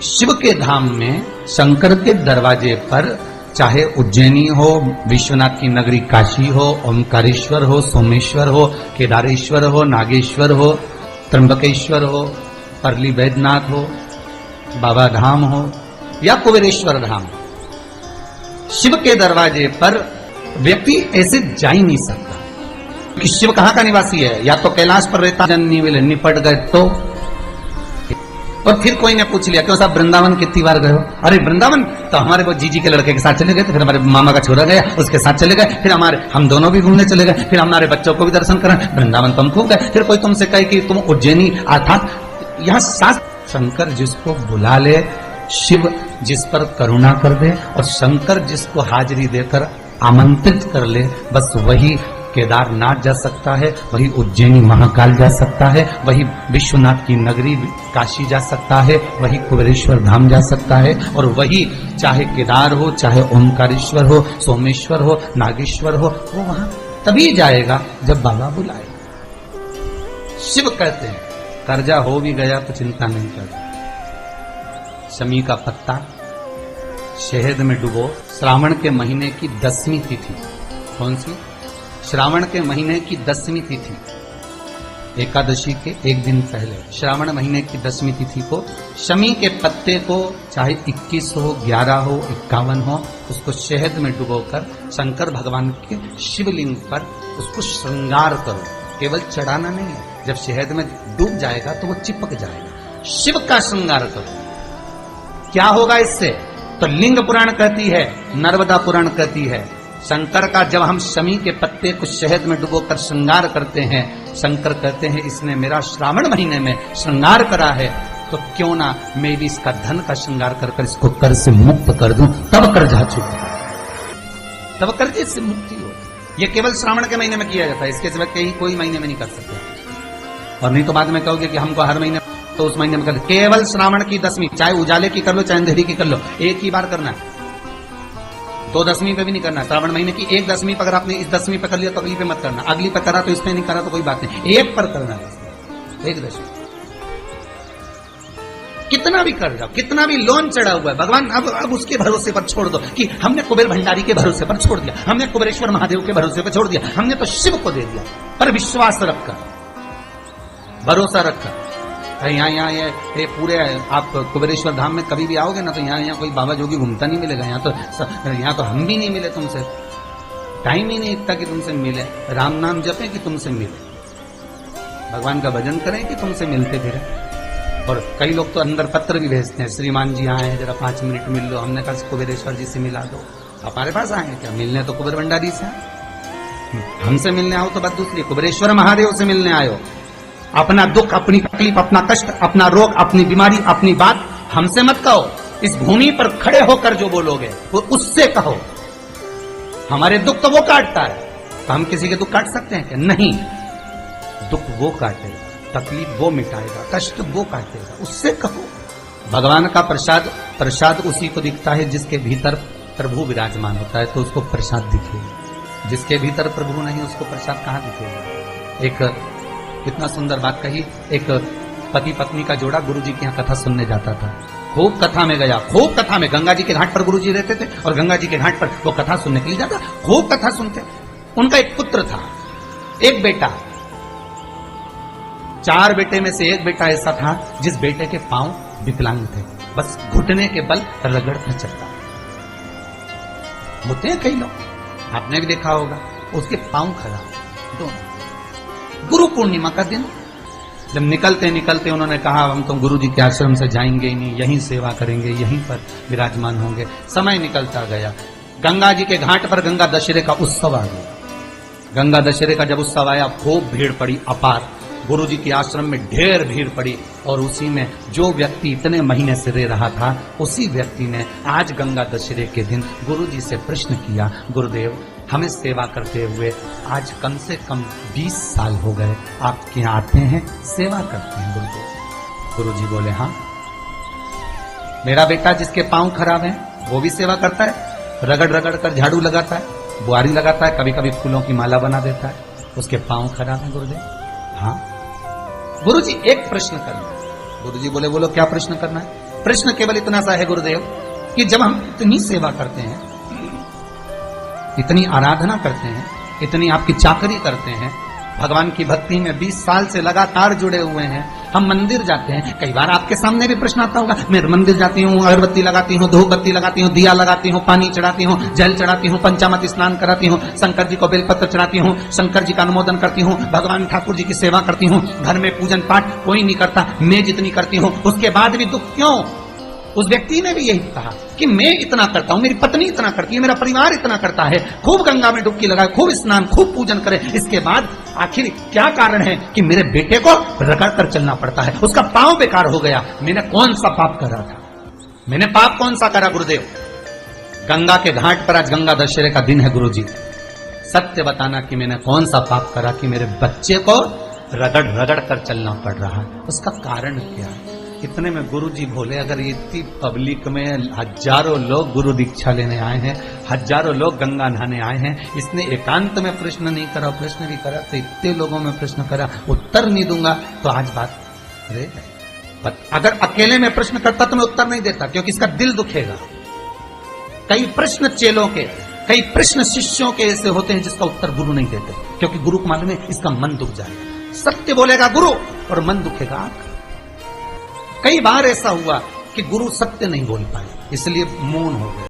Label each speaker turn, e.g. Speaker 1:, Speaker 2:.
Speaker 1: शिव के धाम में शंकर के दरवाजे पर चाहे उज्जैनी हो, विश्वनाथ की नगरी काशी हो, ओमकारेश्वर हो, सोमेश्वर हो, केदारेश्वर हो, नागेश्वर हो, त्र्यंबकेश्वर हो, परली वैद्यनाथ हो, बाबा धाम हो या कुबेरेश्वर धाम, शिव के दरवाजे पर व्यक्ति ऐसे जा ही नहीं सकता कि शिव कहां का निवासी है। या तो कैलाश पर रहता, जन्नी मिले निपट गए तो। और फिर कोई ने पूछ लिया क्यों साहब वृंदावन कितनी बार गए हो? अरे वृंदावन तो हमारे वो जीजी के लड़के के साथ चले गए थे, फिर हमारे मामा का छोरा गया उसके साथ चले गए, फिर हम दोनों भी घूमने चले गए, फिर हमारे बच्चों को भी दर्शन करा, वृंदावन तो हम खूब गए। फिर कोई तुमसे कहे कि तुम उज्जैनी, अर्थात यह शास्त्र शंकर जिसको बुला ले, शिव जिस पर करुणा कर दे और शंकर जिसको हाजिरी देकर आमंत्रित कर ले, बस वही केदारनाथ जा सकता है, वही उज्जैनी महाकाल जा सकता है, वही विश्वनाथ की नगरी काशी जा सकता है, वही कुबेरेश्वर धाम जा सकता है, और वही चाहे केदार हो, चाहे ओमकारेश्वर हो, सोमेश्वर हो, नागेश्वर हो, वो वहां तभी जाएगा जब बाबा बुलाए। शिव कहते हैं कर्जा हो भी गया तो चिंता नहीं करता, शमी का पत्ता शहद में डुबो, श्रावण के महीने की 10वीं तिथि, कौन सी? श्रावण के महीने की 10वीं तिथि, एकादशी के एक दिन पहले श्रावण महीने की 10वीं तिथि को शमी के पत्ते को चाहे 21 हो, 11 हो, 51 हो, उसको शहद में डुबोकर शंकर भगवान के शिवलिंग पर उसको श्रृंगार करो। केवल चढ़ाना नहीं है, जब शहद में डूब जाएगा तो वो चिपक जाएगा। शिव का श्रृंगार करो। क्या होगा इससे? तो लिंग पुराण कहती है, नर्मदा पुराण कहती है, शंकर का जब हम शमी के पत्ते को शहद में डुबोकर श्रृंगार करते हैं, शंकर कहते हैं इसने मेरा श्रावण महीने में श्रृंगार करा है, तो क्यों ना मैं भी इसका धन का श्रृंगार कर इसको कर्ज से मुक्त कर दूं, तब कर्जा चुका, तब कर्जे से मुक्ति हो। यह केवल श्रावण के महीने में किया जाता है, इसके सिवा कहीं कोई महीने में नहीं कर सकते। और नहीं तो बाद में कहोगे कि हमको हर महीने, तो उस महीने में कर, केवल श्रावण की 10वीं, चाहे उजाले की कर लो चाहे अंधेरी की कर लो, एक ही बार करना है। 2 10वीं पे भी नहीं करना। श्रावण महीने की 1 10वीं पर अगर आपने इस 10वीं पे कर लिया तो अगली पे मत करना, अगली पे करा तो इस पे नहीं करा तो कोई बात नहीं, एक पर करना है, 1 10वीं। कितना भी कर जाओ, कितना भी लोन चढ़ा हुआ है, भगवान अब उसके भरोसे पर छोड़ दो कि हमने कुबेर भंडारी के भरोसे पर छोड़ दिया, हमने कुबेरेश्वर महादेव के भरोसे पर छोड़ दिया, हमने तो शिव को दे दिया। पर विश्वास रखकर, भरोसा रखकर, यहाँ ये पूरे आप कुबेरेश्वर धाम में कभी भी आओगे ना तो यहाँ कोई बाबा जोगी घूमता नहीं मिलेगा। यहाँ तो हम भी नहीं मिले तुमसे, टाइम ही नहीं इतना कि तुमसे मिले। राम नाम जपे कि तुमसे मिले, भगवान का भजन करें कि तुमसे मिलते फिरे। और कई लोग तो अंदर पत्र भी भेजते हैं, श्रीमान जी आए जरा 5 मिनट मिल लो। हमने कहा कुबेरेश्वर जी से मिला दो। हमारे पास आए क्या मिलने? तो कुबेर भंडारी से हमसे मिलने आओ तो बात दूसरी, कुबेरेश्वर महादेव से मिलने आयो। अपना दुख, अपनी तकलीफ, अपना कष्ट, अपना रोग, अपनी बीमारी, अपनी बात हमसे मत कहो। इस भूमि पर खड़े होकर जो बोलोगे वो उससे कहो। हमारे दुख तो वो काटता है, तो हम किसी के दुख काट सकते हैं क्या? नहीं, दुख वो काटेगा, तकलीफ वो मिटाएगा, कष्ट वो काटेगा, उससे कहो। भगवान का प्रसाद उसी को दिखता है जिसके भीतर प्रभु विराजमान होता है, तो उसको प्रसाद दिखेगा। जिसके भीतर प्रभु नहीं उसको प्रसाद कहां दिखेगा? एक कितना सुंदर बात कही, एक पति पत्नी का जोड़ा गुरुजी के यहाँ कथा सुनने जाता था। खूब कथा में गया, खूब कथा में, गंगा जी के घाट पर गुरुजी रहते थे और गंगा जी के घाट पर वो कथा सुनने के लिए जाता, खूब कथा सुनते। उनका एक पुत्र था, एक बेटा, 4 बेटे में से एक बेटा ऐसा था जिस बेटे के पांव विकलांग थे, बस घुटने के बल रगड़ता चलता। होते हैं कई लोग, आपने भी देखा होगा, उसके पांव खराब दोनों। गुरु पूर्णिमा का दिन जब निकलते उन्होंने कहा हम तो गुरु जी के आश्रम से जाएंगे ही नहीं, यहीं सेवा करेंगे, यहीं पर विराजमान होंगे। समय निकलता गया, गंगा जी के घाट पर गंगा दशहरे का उत्सव आ गया। गंगा दशहरे का जब उत्सव आया, खूब भीड़ पड़ी, अपार। गुरु जी के आश्रम में ढेर भीड़ पड़ी, और उसी में जो व्यक्ति इतने महीने से रह रहा था, उसी व्यक्ति ने आज गंगा दशहरे के दिन गुरु जी से प्रश्न किया, गुरुदेव हमें सेवा करते हुए आज कम से कम 20 साल हो गए, आपके यहाँ आते हैं, सेवा करते हैं गुरुदेव। गुरु जी बोले हाँ, मेरा बेटा जिसके पांव खराब हैं वो भी सेवा करता है, रगड़ रगड़ कर झाड़ू लगाता है, बुआरी लगाता है, कभी कभी फूलों की माला बना देता है, उसके पांव खराब हैं गुरुदेव। हाँ। गुरुजी एक प्रश्न करना है। गुरुजी बोले बोलो क्या प्रश्न करना है? प्रश्न केवल इतना सा है गुरुदेव कि जब हम इतनी सेवा करते हैं, इतनी आराधना करते हैं, इतनी आपकी चाकरी करते हैं, भगवान की भक्ति में 20 साल से लगातार जुड़े हुए हैं, हम मंदिर जाते हैं, कई बार आपके सामने भी प्रश्न आता होगा, मैं मंदिर जाती हूँ, अगरबत्ती लगाती हूँ, धूप बत्ती लगाती हूँ, दिया लगाती हूँ, पानी चढ़ाती हूँ, जल चढ़ाती हूँ, पंचामृत स्नान कराती हूँ, शंकर जी को बेलपत्र चढ़ाती हूँ, शंकर जी का अनुमोदन करती हूँ, भगवान ठाकुर जी की सेवा करती हूँ, घर में पूजन पाठ कोई नहीं करता, मैं जितनी करती हूँ, उसके बाद भी दुख क्यों? उस व्यक्ति ने भी यही कहा कि मैं इतना करता हूं, मेरी पत्नी इतना करती है, मेरा परिवार इतना करता है, खूब गंगा में डुबकी लगाए, खूब स्नान, खूब पूजन करे, इसके बाद आखिर क्या कारण है कि मेरे बेटे को रगड़ कर चलना पड़ता है, उसका पांव बेकार हो गया। मैंने कौन सा पाप करा था? मैंने पाप कौन सा करा गुरुदेव? गंगा के घाट पर आज गंगा दशहरे का दिन है गुरुजी, सत्य बताना कि मैंने कौन सा पाप करा कि मेरे बच्चे को रगड़ रगड़ कर चलना पड़ रहा है, उसका कारण क्या है? इतने में गुरुजी बोले, अगर इतनी पब्लिक में हजारों लोग गुरु दीक्षा लेने आए हैं, हजारों लोग गंगा नहाने आए हैं, इसने एकांत में प्रश्न नहीं करा, प्रश्न भी करा तो इतने लोगों में प्रश्न करा, उत्तर नहीं दूंगा तो आज बात रह गई। अगर अकेले में प्रश्न करता तो मैं उत्तर नहीं देता, क्योंकि इसका दिल दुखेगा। कई प्रश्न चेलों के, कई प्रश्न शिष्यों के ऐसे होते हैं जिसका उत्तर गुरु नहीं देते, क्योंकि गुरु को मालूम है इसका मन दुख जाएगा। सत्य बोलेगा गुरु और मन दुखेगा। कई बार ऐसा हुआ कि गुरु सत्य नहीं बोल पाए, इसलिए मौन हो गए।